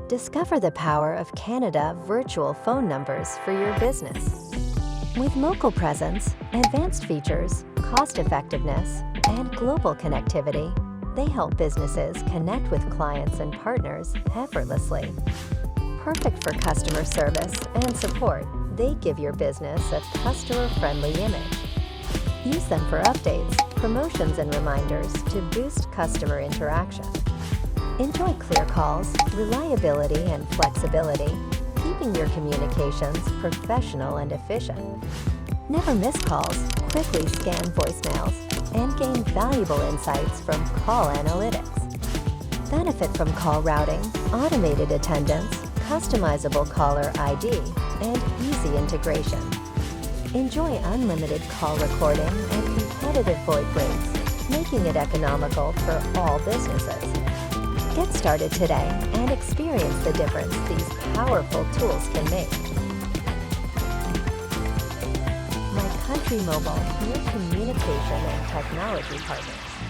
Discover the power of Canada virtual phone numbers for your business. With local presence, advanced features, cost-effectiveness, and global connectivity, they help businesses connect with clients and partners effortlessly. Perfect for customer service and support, they give your business a customer-friendly image. Use them for updates, promotions, and reminders to boost customer interaction. Enjoy clear calls, reliability, and flexibility, keeping your communications professional and efficient. Never miss calls, quickly scan voicemails, and gain valuable insights from call analytics. Benefit from call routing, automated attendance, customizable caller ID, and easy integration. Enjoy unlimited call recording and competitive VoIP rates, making it economical for all businesses. Get started today and experience the difference these powerful tools can make. My Country Mobile, your communication and technology partners.